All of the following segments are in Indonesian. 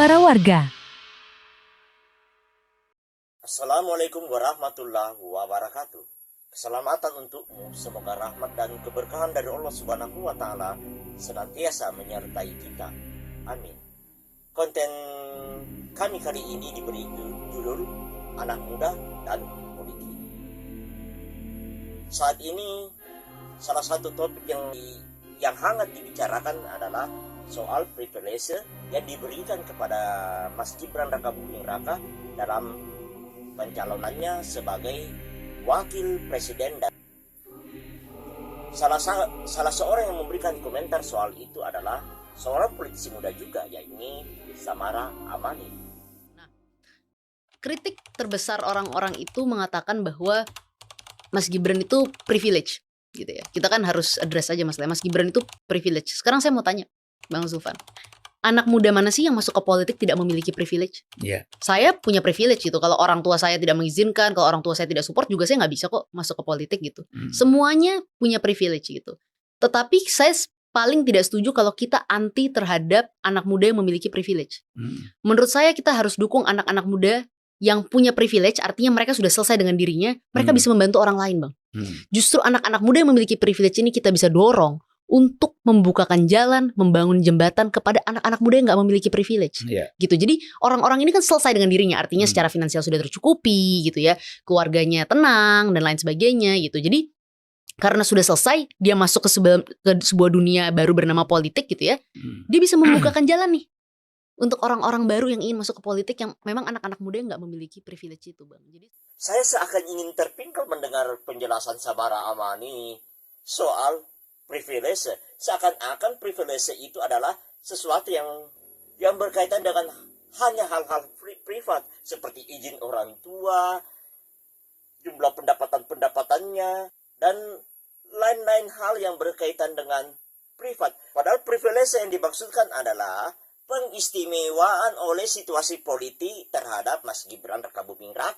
Suara Warga. Assalamualaikum warahmatullahi wabarakatuh. Keselamatan untukmu, semoga rahmat dan keberkahan dari Allah Subhanahu wa Ta'ala senantiasa menyertai kita. Amin. Konten kami kali ini diberi judul Anak Muda dan Politik. Saat ini salah satu topik yang hangat dibicarakan adalah soal privilege yang diberikan kepada Mas Gibran Rakabuming Raka dalam pencalonannya sebagai wakil presiden. Dan salah seorang yang memberikan komentar soal itu adalah seorang politisi muda juga, yakni Samara Amani. Nah, kritik terbesar orang-orang itu mengatakan bahwa Mas Gibran itu privilege gitu ya. Kita kan harus address aja masalah Mas Gibran itu privilege. Sekarang saya mau tanya Bang Zulfan, anak muda mana sih yang masuk ke politik tidak memiliki privilege? Iya. Saya punya privilege gitu. Kalau orang tua saya tidak mengizinkan, kalau orang tua saya tidak support juga saya nggak bisa kok masuk ke politik gitu. Semuanya punya privilege gitu. Tetapi saya paling tidak setuju kalau kita anti terhadap anak muda yang memiliki privilege. Menurut saya kita harus dukung anak-anak muda yang punya privilege, artinya mereka sudah selesai dengan dirinya, mereka bisa membantu orang lain, Bang. Justru anak-anak muda yang memiliki privilege ini kita bisa dorong untuk membukakan jalan, membangun jembatan kepada anak-anak muda yang nggak memiliki privilege, gitu. Jadi orang-orang ini kan selesai dengan dirinya, artinya secara finansial sudah tercukupi, gitu ya, keluarganya tenang dan lain sebagainya, gitu. Jadi karena sudah selesai, dia masuk ke sebuah dunia baru bernama politik, gitu ya, dia bisa membukakan jalan nih untuk orang-orang baru yang ingin masuk ke politik yang memang anak-anak muda yang nggak memiliki privilege itu, Bang. Jadi Saya seakan ingin terpingkal mendengar penjelasan Samara Amani soal privilege. Seakan-akan privilege itu adalah sesuatu yang berkaitan dengan hanya hal-hal privat seperti izin orang tua, jumlah pendapatan-pendapatannya, dan lain-lain hal yang berkaitan dengan privat. Padahal privilege yang dimaksudkan adalah pengistimewaan oleh situasi politik terhadap Mas Gibran Rakabuming Raka.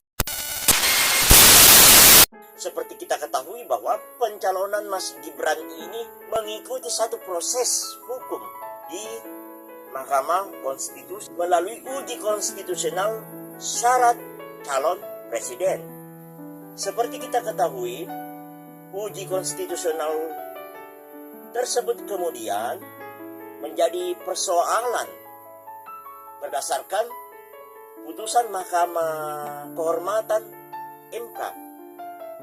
Seperti kita ketahui bahwa pencalonan Mas Gibran ini mengikuti satu proses hukum di Mahkamah Konstitusi melalui uji konstitusional syarat calon presiden. Seperti kita ketahui, uji konstitusional tersebut kemudian menjadi persoalan berdasarkan putusan Mahkamah Kehormatan MK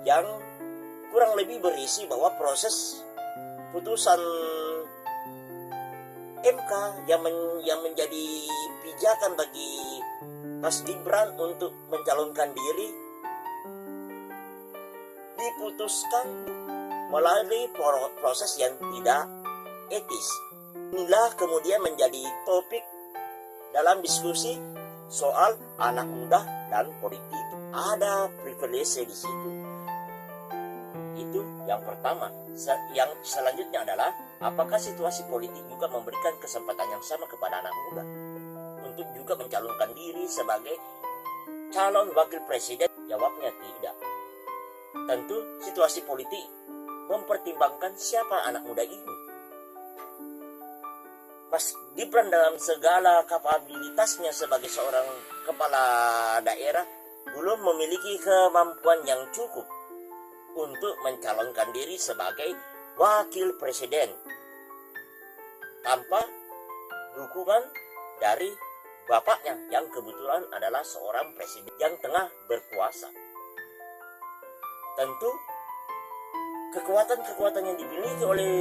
yang kurang lebih berisi bahwa proses putusan MK yang menjadi pijakan bagi Mas Gibran untuk mencalonkan diri diputuskan melalui proses yang tidak etis. Inilah kemudian menjadi topik dalam diskusi soal anak muda dan politik. Ada privilege di situ. Itu yang pertama. Yang selanjutnya adalah apakah situasi politik juga memberikan kesempatan yang sama kepada anak muda untuk juga mencalonkan diri sebagai calon wakil presiden? Jawabnya tidak. Tentu situasi politik mempertimbangkan siapa anak muda ini. Mas Gibran dalam segala kapabilitasnya sebagai seorang kepala daerah belum memiliki kemampuan yang cukup untuk mencalonkan diri sebagai wakil presiden tanpa dukungan dari bapaknya yang kebetulan adalah seorang presiden yang tengah berkuasa. Tentu kekuatan-kekuatan yang dimiliki oleh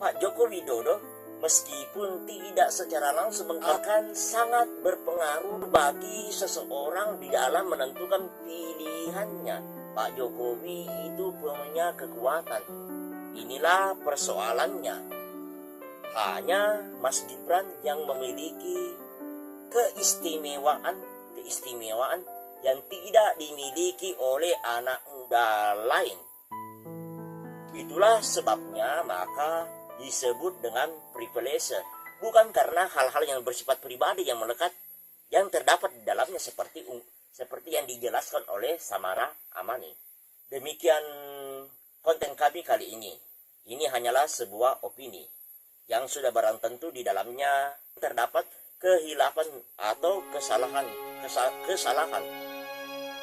Pak Joko Widodo meskipun tidak secara langsung akan sangat berpengaruh bagi seseorang di dalam menentukan pilihannya. Pak Jokowi itu punya kekuatan. Inilah persoalannya. Hanya Mas Gibran yang memiliki keistimewaan yang tidak dimiliki oleh anak muda lain. Itulah sebabnya maka disebut dengan privilege, bukan karena hal-hal yang bersifat pribadi yang melekat yang terdapat di dalamnya seperti yang dijelaskan oleh Samara Amani. Demikian konten kami kali ini. Ini hanyalah sebuah opini. yang sudah barang tentu di dalamnya terdapat kehilafan atau kesalahan.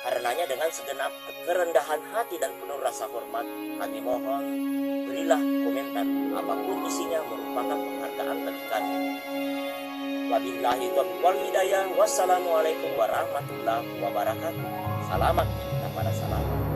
Karenanya dengan segenap kerendahan hati dan penuh rasa hormat, kami mohon berilah komentar apapun isinya merupakan penghargaan bagi kami. Wabillahi taufiq wal hidayah. Wassalamualaikum warahmatullahi wabarakatuh. Selamat kepada salam.